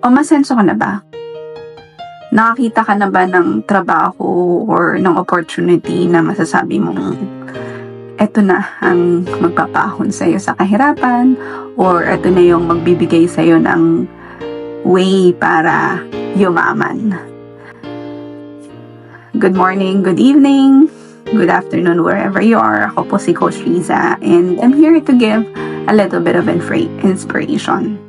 Umasenso ka na ba? Nakakita ka na ba ng trabaho or ng opportunity na masasabi mong eto na ang magpapahon sa'yo sa kahirapan or eto na yung magbibigay sa'yo ng way para yumaman? Good morning, good evening, good afternoon wherever you are. Ako po si Coach Riza and I'm here to give a little bit of inspiration.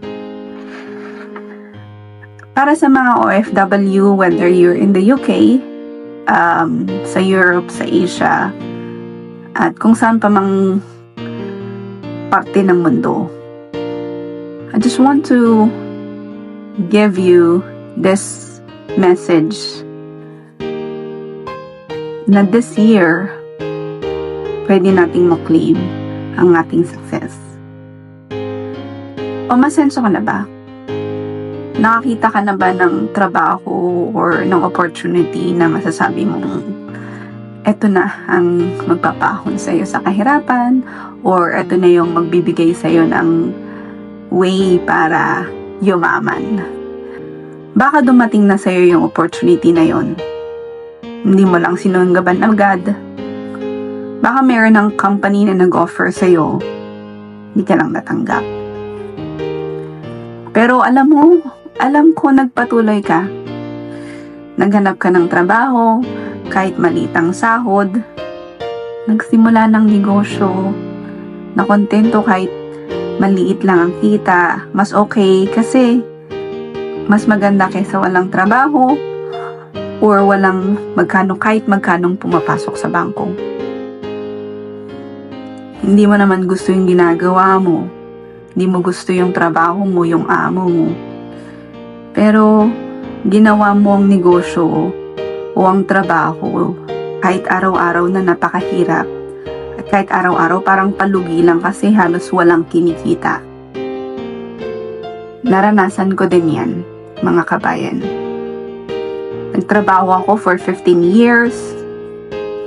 Para sa mga OFW, whether you're in the UK, sa Europe, sa Asia, at kung saan pa mang parte ng mundo, I just want to give you this message na this year, pwede nating maklaim ang ating success. Umasenso ka na ba? Nakakita ka na ba ng trabaho or ng opportunity na masasabi mong eto na ang magpapahon sa'yo sa kahirapan or eto na yung magbibigay sa'yo ng way para yumaman? Baka dumating na sa'yo yung opportunity na yon. Hindi mo lang sinunggaban agad. Baka meron ng company na nag-offer sa'yo, hindi ka lang natanggap. Pero alam ko nagpatuloy ka. Naghanap ka ng trabaho, kahit maliit ang sahod. Nagsimula ng negosyo. Nakontento kahit maliit lang ang kita. Mas okay kasi mas maganda kaysa walang trabaho or walang kahit magkanong pumapasok sa bangko. Hindi mo naman gusto yung ginagawa mo. Hindi mo gusto yung trabaho mo, yung amo mo. Pero, ginawa mo ang negosyo o ang trabaho kahit araw-araw na napakahirap at kahit araw-araw parang palugi lang kasi halos walang kinikita. Naranasan ko din yan, mga kabayan. Nagtrabaho ako for 15 years.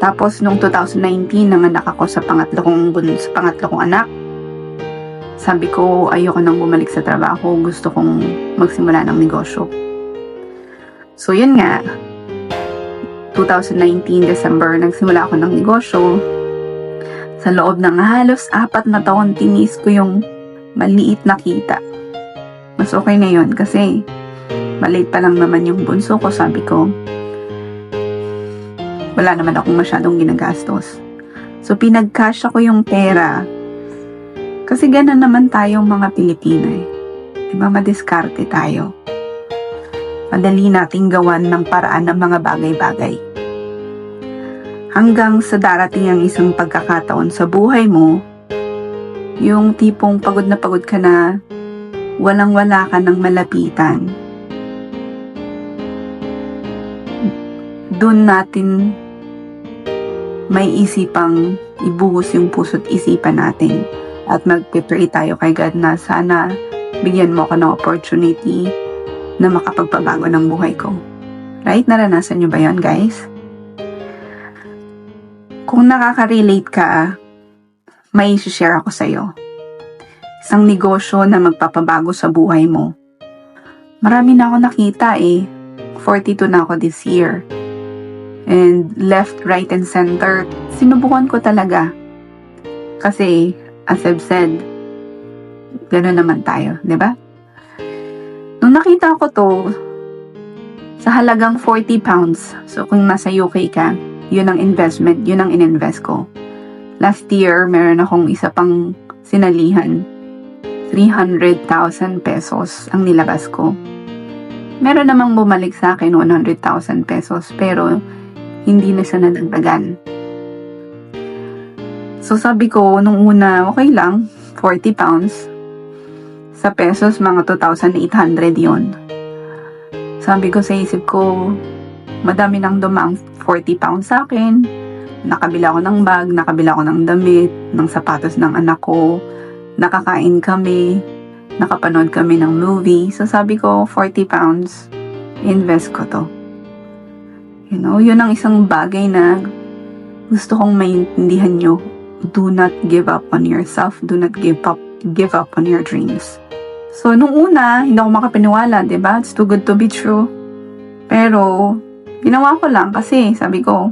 Tapos, noong 2019, nanganak ako sa pangatlo kong anak. Sabi ko, ayoko nang bumalik sa trabaho. Gusto kong magsimula ng negosyo. So, yun nga. 2019, December, nagsimula ako ng negosyo. Sa loob ng halos 4 na taon, tinis ko yung maliit na kita. Mas okay na yun kasi maliit pa lang naman yung bunso ko. Sabi ko, wala naman akong masyadong ginagastos. So, pinag-cash ako yung pera. Kasi gano'n naman tayong mga Pilipino eh. Diba, madiskarte tayo. Madali nating gawan ng paraan ng mga bagay-bagay. Hanggang sa darating ang isang pagkakataon sa buhay mo, yung tipong pagod ka na, walang-wala ka ng malapitan. Doon natin may isipang ibuhos yung puso't isipan natin. At mag-pray tayo kay God na sana bigyan mo ako ng opportunity na makapagpabago ng buhay ko. Right? Naranasan nyo ba yun, guys? Kung nakaka-relate ka, may share ako sa'yo. Isang negosyo na magpapabago sa buhay mo. Marami na ako nakita eh. 42 na ako this year. And left, right, and center, sinubukan ko talaga. Kasi, as I've said, gano'n naman tayo, di ba? Nung nakita ko to, sa halagang 40 pounds, so kung nasa UK ka, yun ang investment, yun ang ininvest ko. Last year, meron akong isa pang sinalihan. 300,000 pesos ang nilabas ko. Meron namang bumalik sa akin 100,000 pesos, pero hindi na siya nadagdagan. So sabi ko, nung una, okay lang, 40 pounds. Sa pesos, mga 2,800 yon. Sabi ko sa isip ko, madami nang dumang 40 pounds sa akin. Nakabila ako ng bag, nakabila ako ng damit, ng sapatos ng anak ko. Nakakain kami, nakapanood kami ng movie. So sabi ko, 40 pounds, invest ko to. You know, yun ang isang bagay na gusto kong maintindihan nyo. Do not give up on yourself. Do not give up on your dreams. So, nung una, hindi ako makapaniwala, diba? It's too good to be true. Pero, ginawa ko lang kasi sabi ko,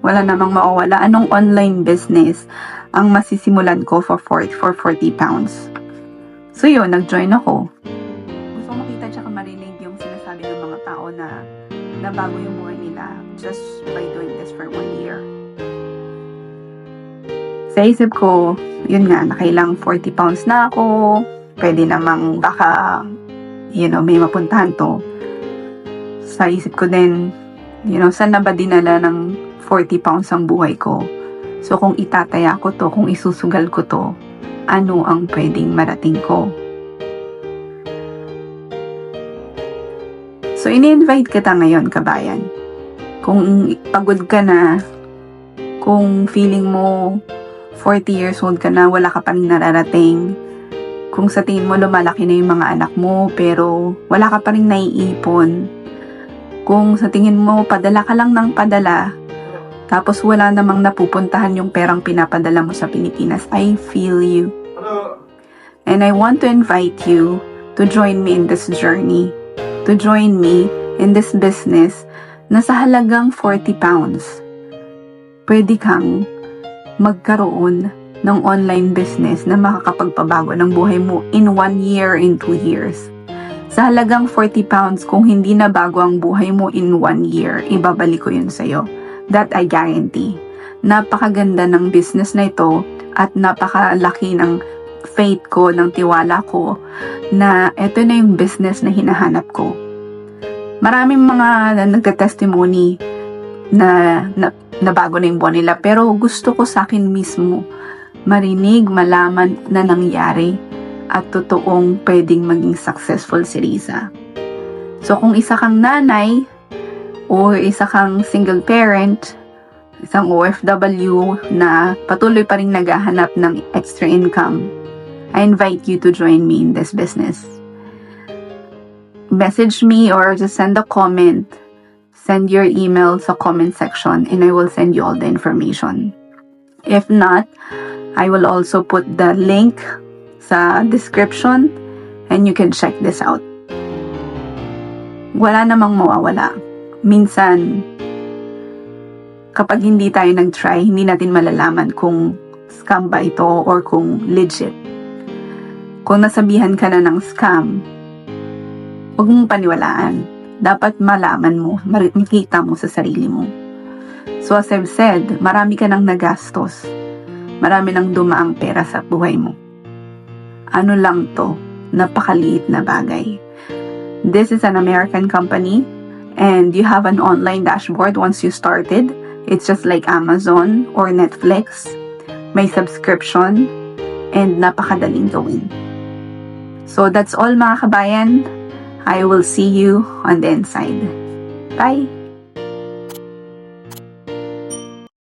wala namang mawawala. Anong online business ang masisimulan ko for 40 pounds? So yun, nag-join ako. Gusto ko makita tsaka marinig yung sinasabi ng mga tao na nabago yung buhay nila just by doing this for 1 year. Sa isip ko, yun nga, nakailang 40 pounds na ako. Pwede namang baka, may mapuntahan to. Sa isip ko din, saan na ba dinala ng 40 pounds ang buhay ko? So, kung itataya ko to, kung isusugal ko to, ano ang pwedeng marating ko? So, ini-invite kita ngayon, kabayan. Kung pagod ka na, kung feeling mo 40 years old ka na, wala ka pa rin nararating, kung sa tingin mo lumalaki na yung mga anak mo, pero wala ka pa rin naiipon, kung sa tingin mo padala ka lang ng padala, tapos wala namang napupuntahan yung perang pinapadala mo sa Pilipinas, I feel you. And I want to invite you to join me in this journey, to join me in this business na sa halagang 40 pounds, pwede kang magkaroon ng online business na makakapagpabago ng buhay mo in 1 year, in 2 years. Sa halagang 40 pounds, kung hindi na bago ang buhay mo in 1 year, ibabalik ko yun sa'yo. That I guarantee. Napakaganda ng business na ito at napakalaki ng faith ko, ng tiwala ko na ito na yung business na hinahanap ko. Maraming mga nagte-testimony na bago na yung buwan nila, pero gusto ko sa akin mismo marinig, malaman na nangyari at totoong pwedeng maging successful si Riza. So kung isa kang nanay o isa kang single parent, isang OFW na patuloy pa rin naghahanap ng extra income, I invite you to join me in this business. Message me or just send a comment. Send your email sa comment section and I will send you all the information. If not, I will also put the link sa description and you can check this out. Wala namang mawawala. Minsan, kapag hindi tayo nag-try, hindi natin malalaman kung scam ba ito or kung legit. Kung nasabihan ka na ng scam, huwag mong paniwalaan. Dapat malaman mo, makita mo sa sarili mo. So as I've said, marami ka nang nagastos. Marami nang dumaang pera sa buhay mo. Ano lang to? Napakaliit na bagay. This is an American company and you have an online dashboard once you started. It's just like Amazon or Netflix. May subscription and napakadaling gawin. So that's all mga kabayan. I will see you on the inside. Bye!